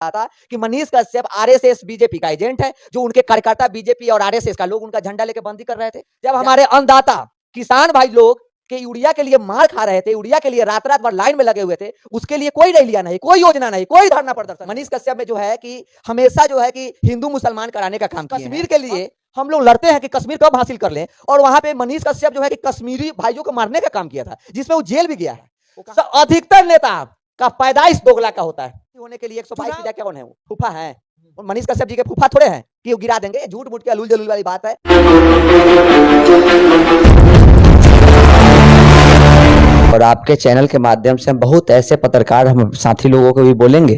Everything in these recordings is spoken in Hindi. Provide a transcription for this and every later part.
था कि मनीष कश्यप आरएसएस बीजेपी का एजेंट है, जो उनके कार्यकर्ता बीजेपी और आरएसएस का लोग उनका झंडा लेके बंदी कर रहे थे। जब हमारे अन्नदाता किसान भाई लोग के यूरिया के लिए मार खा रहे थे, यूरिया के लिए रात रात भर लाइन में लगे हुए थे, उसके लिए कोई रैलियां नहीं, कोई योजना नहीं, कोई धरना प्रदर्शन। मनीष कश्यप में जो है कि हमेशा जो है कि हिंदू मुसलमान कराने का काम किया। कश्मीर के लिए हम लोग लड़ते हैं कि कश्मीर कब हासिल कर लें, और वहां पे मनीष कश्यप जो है कि कश्मीरी भाइयों को मारने का काम किया था, जिसमें वो जेल भी गया है। अधिकतर नेता का पैदाइश दोगला का होता है होने के लिए 122 विधायक कौन है? वो फूफा है। मनीष कश्यप जी के फूफा थोड़े हैं कि वो गिरा देंगे। झूठ मूठ के अलूल जलूल वाली बात है। और आपके चैनल के माध्यम से हम बहुत ऐसे पत्रकार हम साथी लोगों को भी बोलेंगे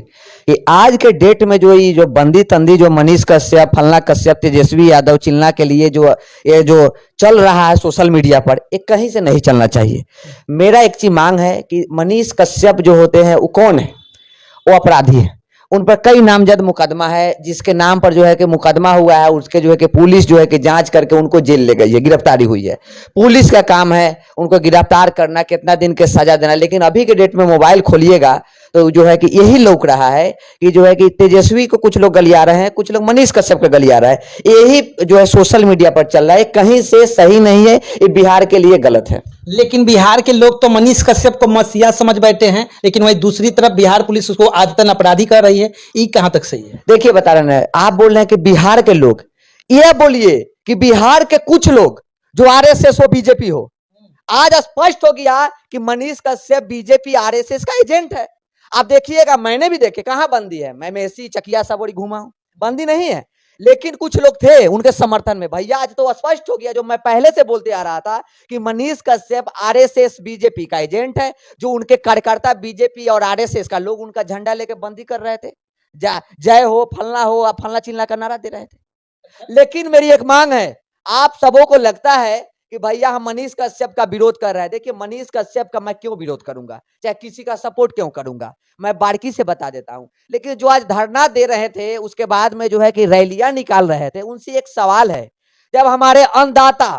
कि आज के डेट में जो ये जो बंदी तंदी जो मनीष कश्यप, फलना कश्यप, तेजस्वी यादव चिलना के लिए ये जो चल रहा है सोशल मीडिया पर, एक कहीं से नहीं चलना चाहिए। मेरा एक चीज मांग है कि मनीष कश्यप जो होते हैं वो कौन है? वो अपराधी है। उन पर कई नामजद मुकदमा है, जिसके नाम पर जो है कि मुकदमा हुआ है, उसके जो है कि पुलिस जो है कि जांच करके उनको जेल ले गई है, गिरफ्तारी हुई है। पुलिस का काम है उनको गिरफ्तार करना, कितना दिन के सजा देना। लेकिन अभी के डेट में मोबाइल खोलिएगा तो जो है कि यही लौक रहा है कि जो है कि तेजस्वी को कुछ लोग गलिया रहे हैं, कुछ लोग मनीष कश्यप को गलिया रहे हैं। यही जो है सोशल मीडिया पर चल रहा है, कहीं से सही नहीं है, ये बिहार के लिए गलत है। लेकिन बिहार के लोग तो मनीष कश्यप को मसीहा समझ बैठे हैं, लेकिन वही दूसरी तरफ बिहार पुलिस उसको आदतन अपराधी कर रही है। ये कहां तक सही है? देखिए बता रहे हैं, आप बोल रहे हैं कि बिहार के लोग, यह बोलिए कि बिहार के कुछ लोग जो आरएसएस हो, बीजेपी हो। आज स्पष्ट हो गया कि मनीष कश्यप बीजेपी आरएसएस का एजेंट है। आप देखिएगा, मैंने भी देखे, कहां बंदी है? मैं मेसी चकिया सबोरी घूमा हूं, बंदी नहीं है। लेकिन कुछ लोग थे उनके समर्थन में। भैया आज तो स्पष्ट हो गया, जो मैं पहले से बोलते आ रहा था कि मनीष कश्यप आरएसएस बीजेपी का एजेंट है, जो उनके कार्यकर्ता बीजेपी और आरएसएस का लोग उनका झंडा लेके बंदी कर रहे थे। जय हो फलना हो, आप फलना चिलना का नारा दे रहे थे। लेकिन मेरी एक मांग है, आप सबों को लगता है कि भैया हम मनीष कश्यप का विरोध कर रहे हैं। देखिए, मनीष कश्यप का मैं क्यों विरोध करूंगा, चाहे किसी का सपोर्ट क्यों करूंगा, मैं बारीकी से बता देता हूं। लेकिन जो आज धरना दे रहे थे, उसके बाद में जो है कि रैलियां निकाल रहे थे, उनसे एक सवाल है। जब हमारे अन्नदाता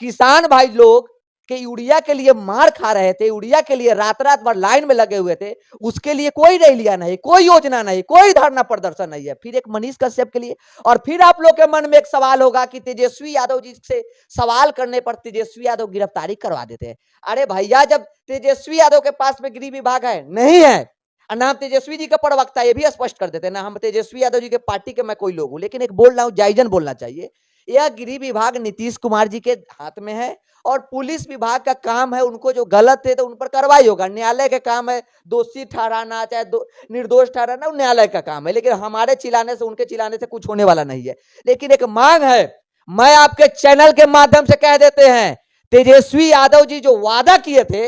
किसान भाई लोग के यूरिया के लिए मार खा रहे थे, यूरिया के लिए रात रात भर लाइन में लगे हुए थे, उसके लिए कोई रैलियां नहीं, कोई योजना नहीं, कोई धरना प्रदर्शन नहीं है। फिर एक मनीष कश्यप के लिए, और फिर आप लोग के मन में एक सवाल होगा कि तेजस्वी यादव जी से सवाल करने पर तेजस्वी यादव गिरफ्तारी करवा देते हैं। अरे भैया, जब तेजस्वी यादव के पास में गृह विभाग है नहीं है, नाम तेजस्वी जी का प्रवक्ता, ये भी स्पष्ट कर देते हैं ना, हम तेजस्वी यादव जी के पार्टी के मैं कोई लोग हूं। लेकिन एक बोल रहा हूं, जायजन बोलना चाहिए, यह गृह विभाग नीतीश कुमार जी के हाथ में है, और पुलिस विभाग का काम है उनको जो गलत है तो उन पर कार्रवाई होगा। न्यायालय का काम है दोषी ठहराना, चाहे निर्दोष ठहराना, वो न्यायालय का काम है। लेकिन हमारे चिल्लाने से, उनके चिल्लाने से कुछ होने वाला नहीं है। लेकिन एक मांग है, मैं आपके चैनल के माध्यम से कह देते हैं, तेजस्वी यादव जी जो वादा किए थे,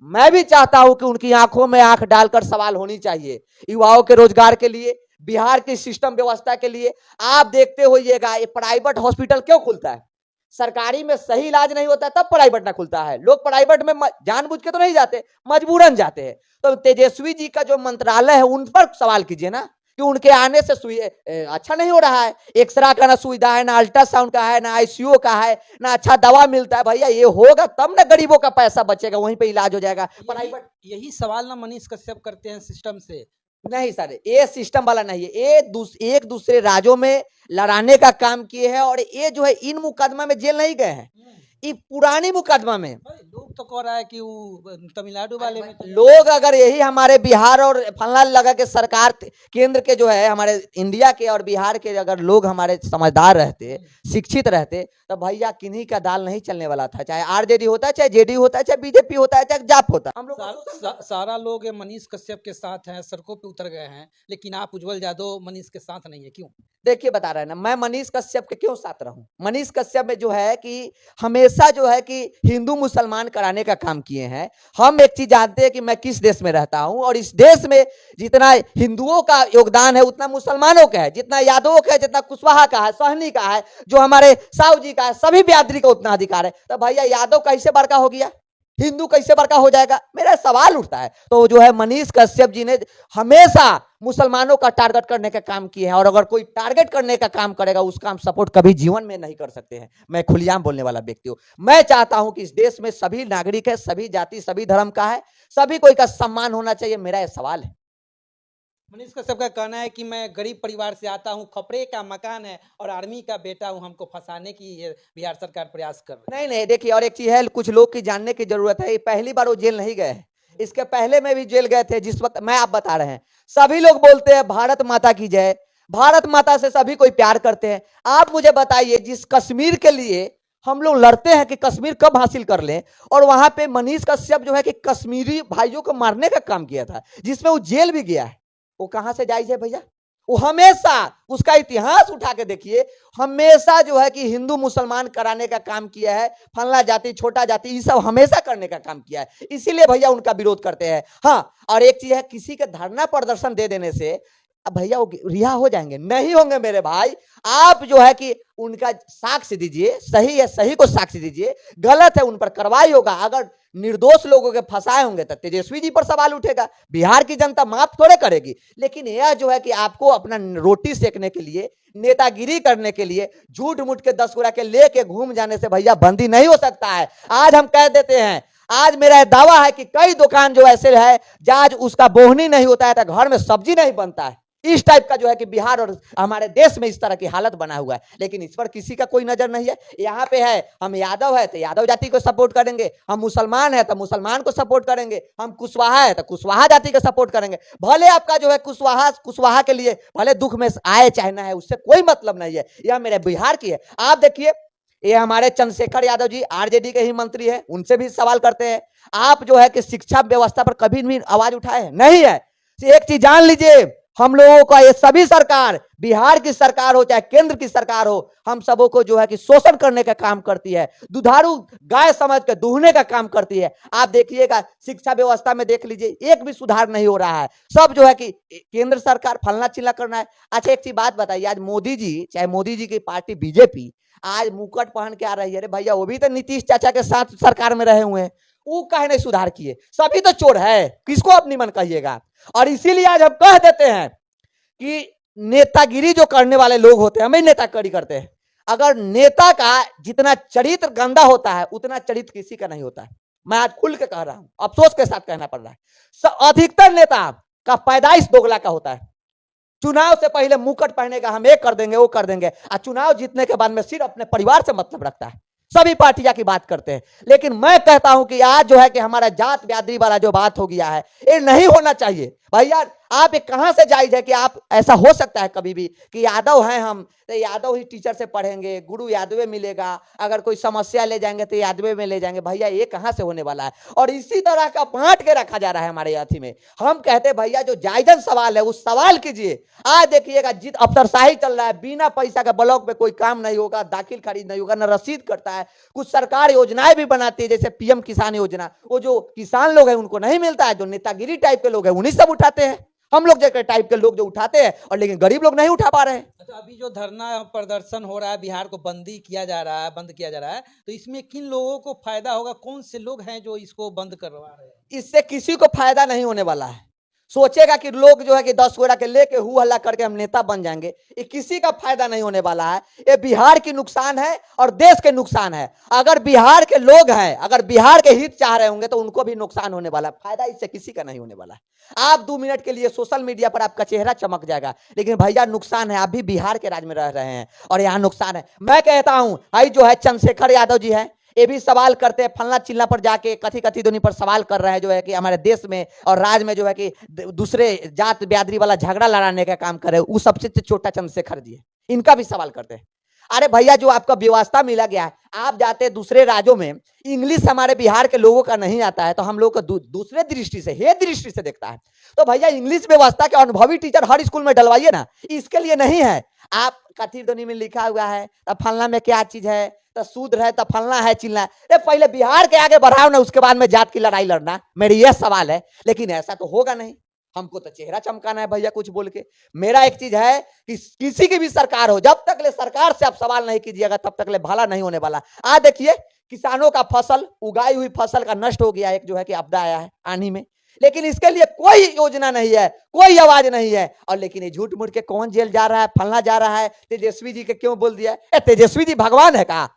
मैं भी चाहता हूं कि उनकी आंखों में आंख डालकर सवाल होनी चाहिए। युवाओं के रोजगार के लिए, बिहार की सिस्टम व्यवस्था के लिए। आप देखते होइएगा, ये प्राइवेट हॉस्पिटल क्यों खुलता है? सरकारी में सही इलाज नहीं होता तब प्राइवेट ना खुलता है। लोग प्राइवेट में जानबूझ के तो नहीं जाते, मजबूरन जाते हैं। तो तेजस्वी जी का जो मंत्रालय है, उन पर सवाल कीजिए ना कि उनके आने से अच्छा नहीं हो रहा है। एक्सरा का ना सुविधा है, ना अल्ट्रासाउंड का है, ना आईसीयू का है, ना अच्छा दवा मिलता है। भैया ये होगा तब ना गरीबों का पैसा बचेगा, वहीं पे इलाज हो जाएगा। प्राइवेट यही सवाल ना मनीष कश्यप करते हैं सिस्टम से। नहीं सर, ये सिस्टम वाला नहीं है। ये एक दूसरे राज्यों में लड़ाने का काम किए हैं, और ये जो है इन मुकदमा में जेल नहीं गए हैं, ये पुरानी मुकदमा में। लोग तो कह रहा है कि वो तमिलनाडु वाले में लोग अगर यही हमारे बिहार और फलना लगा के सरकार केंद्र के जो है हमारे इंडिया के और बिहार के अगर लोग हमारे समझदार रहते, शिक्षित रहते, तो भैया किन्हीं का दाल नहीं चलने वाला था। चाहे आरजेडी होता है, चाहे जेडी होता है, चाहे बीजेपी होता है, चाहे जाप होता है। हम लोग सारा लोग मनीष कश्यप के साथ हैं, सड़कों पे उतर गए हैं, लेकिन आप उज्जवल यादव मनीष के साथ नहीं है, क्यों? देखिए बता रहे हैं ना, मैं मनीष कश्यप के क्यों साथ रहूं। मनीष कश्यप में जो है कि हमेशा जो है कि हिंदू मुसलमान कराने का काम किए हैं। हम एक चीज जानते हैं कि मैं किस देश में रहता हूं, और इस देश में जितना हिंदुओं का योगदान है उतना मुसलमानों का है, जितना यादवों का है, जितना कुशवाहा का है, सहनी का है, जो हमारे साहू जी का है, सभी बिरादरी का उतना अधिकार है। तो भैया यादव कैसे बड़का हो गया, हिंदू कैसे बड़का हो जाएगा? मेरा सवाल उठता है। तो जो है मनीष कश्यप जी ने हमेशा मुसलमानों का टारगेट करने का काम किया है, और अगर कोई टारगेट करने का काम करेगा उसका हम सपोर्ट कभी जीवन में नहीं कर सकते हैं। मैं खुलेआम बोलने वाला व्यक्ति हूं। मैं चाहता हूं कि इस देश में सभी नागरिक है, सभी जाति सभी धर्म का है, सभी कोई का सम्मान होना चाहिए। मेरा यह सवाल है। मनीष कश्यप का कहना है कि मैं गरीब परिवार से आता हूं, खपड़े का मकान है और आर्मी का बेटा हूं, हमको फंसाने की ये बिहार सरकार प्रयास कर रही है। नहीं नहीं, देखिए और एक चीज है, कुछ लोग की जानने की जरूरत है। ये पहली बार वो जेल नहीं गए हैं, इसके पहले में भी जेल गए थे। जिस वक्त मैं आप बता रहे हैं, सभी लोग बोलते हैं भारत माता की जय, भारत माता से सभी कोई प्यार करते हैं। आप मुझे बताइए, जिस कश्मीर के लिए हम लोग लड़ते हैं कि कश्मीर कब हासिल कर लें, और वहां पे मनीष कश्यप जो है कि कश्मीरी भाइयों को मारने का काम किया था, जिसमें वो जेल भी गया है, वो कहां से जायज है भैया? वो हमेशा, उसका इतिहास उठा के देखिए, हमेशा जो है कि हिंदू मुसलमान कराने का काम किया है, फला जाति छोटा जाति ये सब हमेशा करने का काम किया है, इसीलिए भैया उनका विरोध करते हैं। हाँ, और एक चीज है, किसी के धरना प्रदर्शन दे देने से अब भैया वो रिहा हो जाएंगे? नहीं होंगे मेरे भाई। आप जो है कि उनका साक्ष्य दीजिए, सही है सही को साक्ष्य दीजिए, गलत है उन पर कार्रवाई होगा। अगर निर्दोष लोगों के फंसाए होंगे तो तेजस्वी जी पर सवाल उठेगा, बिहार की जनता माफ थोड़े करेगी। लेकिन यह जो है कि आपको अपना रोटी सेकने के लिए, नेतागिरी करने के लिए झूठ मूठ के 10 गुरा के लेके घूम जाने से भैया बंदी नहीं हो सकता है। आज हम कह देते हैं, आज मेरा दावा है कि कई दुकान जो ऐसे है, आज उसका बोहनी नहीं होता है तो घर में सब्जी नहीं बनता है। इस टाइप का जो है कि बिहार और हमारे देश में इस तरह की हालत बना हुआ है, लेकिन इस पर किसी का कोई नजर नहीं है। यहाँ पे है, हम यादव है तो यादव जाति को सपोर्ट करेंगे, हम मुसलमान है तो मुसलमान को सपोर्ट करेंगे, हम कुशवाहा है तो कुशवाहा जाति को सपोर्ट करेंगे। भले आपका जो है कुशवाहा के लिए भले दुख में आए चाहे ना है, उससे कोई मतलब नहीं है। यह मेरे बिहार की है। आप देखिए, ये हमारे चंद्रशेखर यादव जी आरजेडी के ही मंत्री है, उनसे भी सवाल करते हैं, आप जो है कि शिक्षा व्यवस्था पर कभी भी आवाज उठाए हैं? नहीं है। एक चीज जान लीजिए, हम लोगों का ये सभी सरकार, बिहार की सरकार हो चाहे केंद्र की सरकार हो, हम सबों को जो है कि शोषण करने का काम करती है, दुधारू गाय समझ के दूहने का काम करती है। आप देखिएगा, शिक्षा व्यवस्था में देख लीजिए, एक भी सुधार नहीं हो रहा है। सब जो है कि केंद्र सरकार फलना चिल्ला करना है। अच्छा एक चीज बात बताइए, आज मोदी जी, चाहे मोदी जी की पार्टी बीजेपी आज मुकुट पहन के आ रही है, अरे भैया वो भी तो नीतीश चाचा के साथ सरकार में रहे हुए हैं, वो काहे नहीं सुधार किए? सभी तो चोर है, किसको अपनी मन कहिएगा। और इसीलिए आज हम कह देते हैं कि नेतागिरी जो करने वाले लोग होते हैं, हमें नेतागिरी करते हैं। अगर नेता का जितना चरित्र गंदा होता है, उतना चरित्र किसी का नहीं होता है। मैं आज खुल के कह रहा हूं, अफसोस के साथ कहना पड़ रहा है। अधिकतर नेता का पैदाइश दोगला का होता है। चुनाव से पहले मुकुट पहने का, हम ये कर देंगे वो कर देंगे, और चुनाव जीतने के बाद में सिर्फ अपने परिवार से मतलब रखता है। सभी पार्टियां की बात करते हैं, लेकिन मैं कहता हूं कि आज जो है कि हमारा जात ब्यादरी वाला जो बात हो गया है, ये नहीं होना चाहिए भैया। आप ये कहां से जायज है कि आप, ऐसा हो सकता है कभी भी कि यादव हैं हम तो यादव ही टीचर से पढ़ेंगे, गुरु यादवे मिलेगा, अगर कोई समस्या ले जाएंगे तो यादवे में ले जाएंगे? भैया ये कहां से होने वाला है? और इसी तरह का बांट के रखा जा रहा है हमारे अथी में। हम कहते हैं भैया जो जायजन सवाल है उस सवाल कीजिए। आज देखिएगा, जित अफसरशाही चल रहा है, बिना पैसा का ब्लॉक में कोई काम नहीं होगा, दाखिल खारिज नहीं होगा, न रसीद करता है। कुछ सरकार योजनाएं भी बनाती है, जैसे पीएम किसान योजना, वो जो किसान लोग हैं उनको नहीं मिलता है, जो नेतागिरी टाइप के लोग हैं उन्हीं सब उठाते हैं। हम लोग जैसे टाइप के लोग जो उठाते हैं, और लेकिन गरीब लोग नहीं उठा पा रहे हैं। तो अभी जो धरना प्रदर्शन हो रहा है, बिहार को बंद किया जा रहा है, तो इसमें किन लोगों को फायदा होगा? कौन से लोग हैं जो इसको बंद करवा रहे हैं? इससे किसी को फायदा नहीं होने वाला है। सोचेगा कि लोग जो है कि 10 गोरा के लेके हु हल्ला करके हम नेता बन जाएंगे, ये किसी का फायदा नहीं होने वाला है। ये बिहार की नुकसान है और देश के नुकसान है। अगर बिहार के लोग हैं, अगर बिहार के हित चाह रहे होंगे तो उनको भी नुकसान होने वाला है, फायदा इससे किसी का नहीं होने वाला है। आप 2 मिनट के लिए सोशल मीडिया पर आपका चेहरा चमक जाएगा, लेकिन भैया नुकसान है, आप भी बिहार के राज्य में रह रहे हैं और यहाँ नुकसान है। मैं कहता हूं, भाई जो है चंद्रशेखर यादव जी है, ये भी सवाल करते हैं, फलना चिल्ला पर जाके कथी कथी दोनों पर सवाल कर रहे हैं, जो है कि हमारे देश में और राज्य में जो है कि दूसरे जात ब्यादरी वाला झगड़ा लड़ाने का काम करे, वो सबसे छोटा चंद्रशेखर जी है, इनका भी सवाल करते हैं। अरे भैया जो आपका व्यवस्था मिला गया है, आप जाते हैं दूसरे राज्यों में, इंग्लिश हमारे बिहार के लोगों का नहीं आता है, तो हम लोग को दूसरे दृष्टि से, हे दृष्टि से देखता है। तो भैया इंग्लिश व्यवस्था के अनुभवी टीचर हर स्कूल में डलवाइए ना, इसके लिए नहीं है। आप कथी ध्वनि में लिखा हुआ है, तो फलना में क्या चीज है, तो शूद्र है तो फलना है चिल्ला है। पहले बिहार के आगे बढ़ाओ ना, उसके बाद में जात की लड़ाई लड़ना, मेरी यह सवाल है। लेकिन ऐसा तो होगा नहीं, हमको तो चेहरा चमकाना है भैया कुछ बोल के। मेरा एक चीज है कि किसी की भी सरकार हो, जब तक ले सरकार से आप सवाल नहीं कीजिएगा तब तक ले भला नहीं होने वाला। आज देखिए, किसानों का फसल, उगाई हुई फसल का नष्ट हो गया, एक जो है कि आपदा आया है आनी में, लेकिन इसके लिए कोई योजना नहीं है, कोई आवाज नहीं है। और लेकिन ये झूठ मूठ के कौन जेल जा रहा है, फलना जा रहा है, तेजस्वी जी के क्यों बोल दिया? तेजस्वी जी भगवान है का?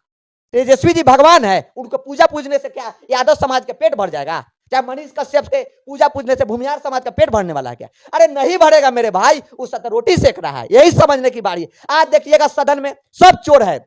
तेजस्वी जी भगवान है, उनको पूजा पूजने से क्या यादव समाज के पेट भर जाएगा? क्या मनीष कश्यप के पूजा पूजने से भूमिहार समाज का पेट भरने वाला है क्या? अरे नहीं भरेगा मेरे भाई, उस तो रोटी सेक रहा है। यही समझने की बारी है। आज देखिएगा सदन में सब चोर है,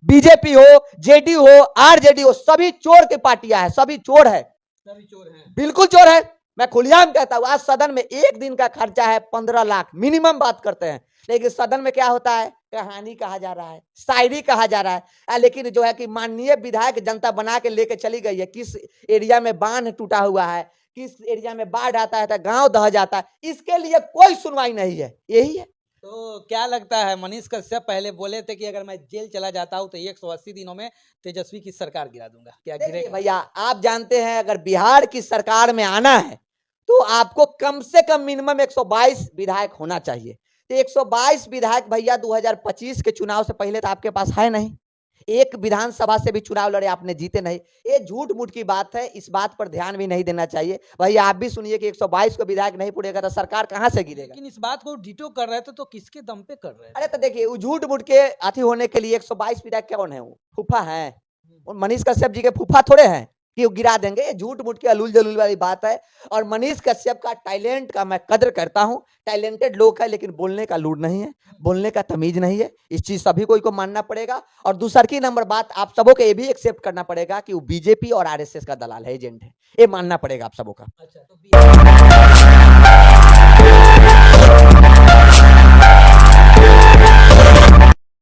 बीजेपी हो, जेडीयू हो, आरजेडी हो, सभी चोर की पार्टियां हैं, सभी चोर है, सभी चोर हैं। बिल्कुल चोर है। मैं खुलेआम कहता हूं, आज सदन में एक दिन का खर्चा है 15 लाख मिनिमम बात करते हैं, लेकिन सदन में क्या होता है, कहानी कहा जा रहा है, शायरी कहा जा रहा है। लेकिन जो है कि माननीय विधायक जनता बना के लेके चली गई है, किस एरिया में बांध टूटा हुआ है, किस एरिया में बाढ़ आता है तो गांव दह जाता है, इसके लिए कोई सुनवाई नहीं है। यही है। तो क्या लगता है, मनीष कश्यप पहले बोले थे कि अगर मैं जेल चला जाता हूं तो 180 दिनों में तेजस्वी की सरकार गिरा दूंगा, क्या देखिए गिरेगा? भैया, आप जानते हैं अगर बिहार की सरकार में आना है तो आपको कम से कम मिनिमम 122 विधायक होना चाहिए। तो 122 विधायक भैया 2025 के चुनाव से पहले तो आपके पास है नहीं। एक विधानसभा से भी चुनाव लड़े आपने, जीते नहीं। ये झूठ मूठ की बात है, इस बात पर ध्यान भी नहीं देना चाहिए। भैया आप भी सुनिए कि 122 को विधायक नहीं पूरेगा तो सरकार कहां से गिरेगा? लेकिन इस बात को डिटो कर रहे थे तो किसके दम पे कर रहे थे? अरे तो देखिए, वो झूठ मूठ के अति होने के लिए 122 विधायक कौन है? वो फूफा है, और मनीष कश्यप जी के फूफा थोड़े हैं कि वो गिरा देंगे। ये झूठ मूठ के अलूल जलूल वाली बात है। और मनीष कश्यप का टैलेंट का मैं कदर करता हूं, टैलेंटेड लोग है, लेकिन बोलने का लूर नहीं है, बोलने का तमीज नहीं है। इस चीज सभी को मानना पड़ेगा। और दूसरी नंबर बात, आप सबों को ये भी एक्सेप्ट करना पड़ेगा कि वो बीजेपी और आरएसएस का दलाल है, एजेंट है। ये मानना पड़ेगा आप सबों का। अच्छा, तो